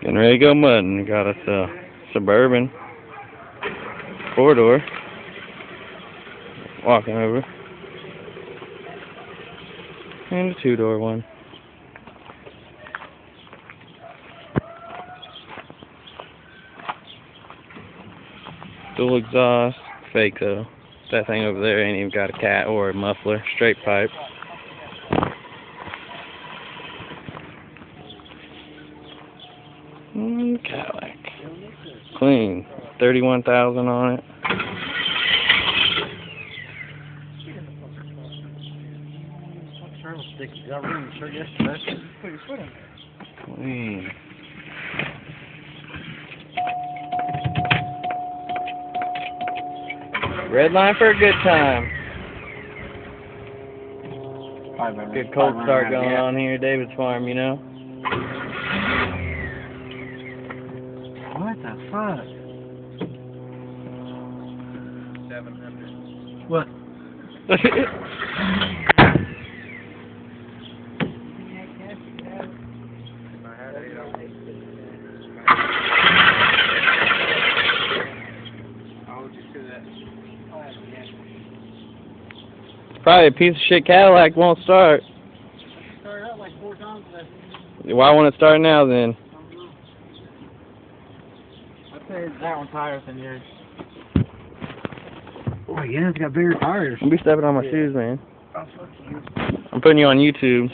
Getting ready to go mudding. We got us a Suburban 4-door. Walking over. And a 2-door one. Dual exhaust. Fake though. That thing over there ain't even got a cat or a muffler. Straight pipe. Cadillac. Clean. 31,000 on it. Clean. Red line for a good time. Good cold start going on here, David's farm, you know. What the fuck? 700. What? Probably a piece of shit Cadillac won't start. Started up like 4 times today. Why won't it start now then? I'd say that one's higher than yours. Oh yeah, it's got bigger tires. Don't be stepping on my shoes, man. Oh, fuck you. I'm putting you on YouTube.